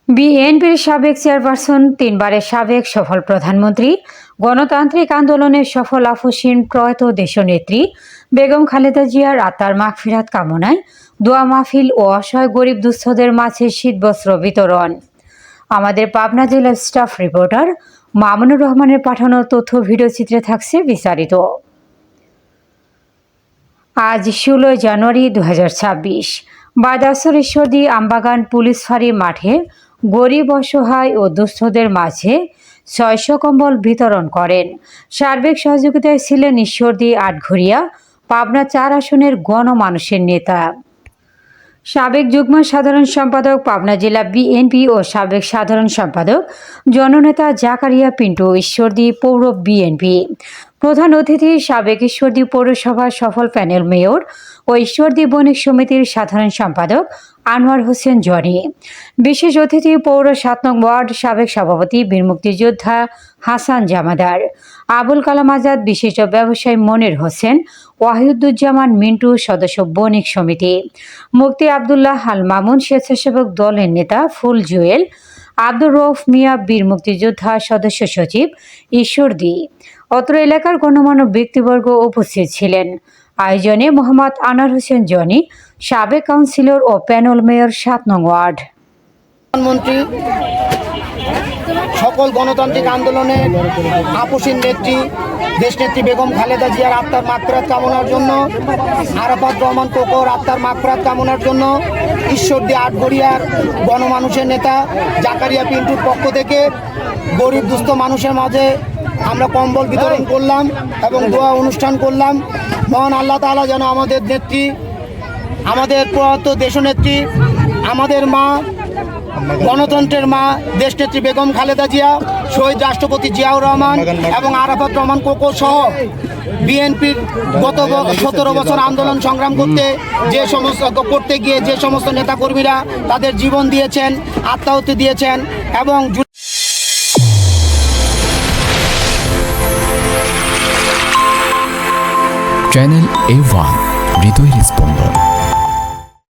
বিএনপির সাবেক চেয়ারপারসন, তিনবারের সাবেক সফল প্রধানমন্ত্রী, গণতান্ত্রিক আন্দোলনের সফল আপসহীন প্রয়াত দেশনেত্রী বেগম খালেদা জিয়ার আত্মার মাগফিরাত কামনায় দোয়া মাহফিল ও অসহায় গরিব দুস্থদের মাঝে শীতবস্ত্র বিতরণ। আমাদের পাবনা জেলার স্টাফ রিপোর্টার মামুনুর রহমানের পাঠানো তথ্য ভিডিওচিত্রে থাকছে বিস্তারিত। আজ 16 জানুয়ারি 2026 বাদাসর ঈশ্বরদী আমবাগান পুলিশ ফাঁড়ি মাঠে গরিব, অসহায় ও দুস্থদের মাঝে 600 কম্বল বিতরণ করেন। সার্বিক সহযোগিতায় ছিলেন ঈশ্বরদী আটঘরিয়া পাবনা 4 আসনের গণমানুষের নেতা, সাবেক যুগ্ম সাধারণ সম্পাদক পাবনা জেলা বিএনপি ও সাবেক সাধারণ সম্পাদক জননেতা জাকারিয়া পিন্টু, ঈশ্বরদী পৌর বিএনপি। প্রধান অতিথি সাবেক ঈশ্বরদী পৌরসভার সফল প্যানেল মেয়র ও ঈশ্বরদী বণিক সমিতির সাধারণ সম্পাদক আনোয়ার হোসেন জনি। বিশেষ অতিথি পৌর 7 নং ওয়ার্ড সাবেক সভাপতি বীর মুক্তিযোদ্ধা হাসান জামাদার, আবুল কালাম আজাদ, বিশিষ্ট ব্যবসায়ী মনির হোসেন, ওয়াহিদুজ্জামান মিন্টু, সদস্য বণিক সমিতি, মুফতি আবদুল্লাহ আল মামুন, স্বেচ্ছাসেবক দলের নেতা ফুল জুয়েল, আব্দুর রউফ মিয়া, বীর মুক্তিযোদ্ধা সদস্য সচিব ঈশ্বরদী। অত্র এলাকার গণ্যমান্য ব্যক্তিবর্গ উপস্থিত ছিলেন। আয়োজনে মোহাম্মদ আনোয়ার হোসেন জনি, সাবেক কাউন্সিলর ও প্যানেল মেয়র 7 নং ওয়ার্ড। প্রধানমন্ত্রী সকল গণতান্ত্রিক আন্দোলনের আপসহীন নেত্রী দেশনেত্রী বেগম খালেদা জিয়ার আত্মার মাগফিরাত কামনার জন্য, আরাফাত রহমান কোকর আত্মার মাগফিরাত কামনার জন্য ঈশ্বরদী আটঘরিয়ার গণমানুষের নেতা জাকারিয়া পিন্টুর পক্ষ থেকে গরিব দুস্থ মানুষের মাঝে আমরা কম্বল বিতরণ করলাম এবং দোয়া অনুষ্ঠান করলাম। মহান আল্লাহ তাআলা যেন আমাদের নেত্রী, আমাদের প্রয়াত দেশনেত্রী, আমাদের মা, গণতন্ত্রের মা দেশনেত্রী বেগম খালেদা জিয়া, শহীদ রাষ্ট্রপতি জিয়াউর রহমান এবং আরাফাত রহমান কোকো সহ বিএনপির গত 17 বছর আন্দোলন সংগ্রাম করতে গিয়ে যে সমস্ত নেতাকর্মীরা তাদের জীবন দিয়েছেন, আত্মাহুতি দিয়েছেন এবং চ্যানেল A1 হৃদয়ের স্পন্দন।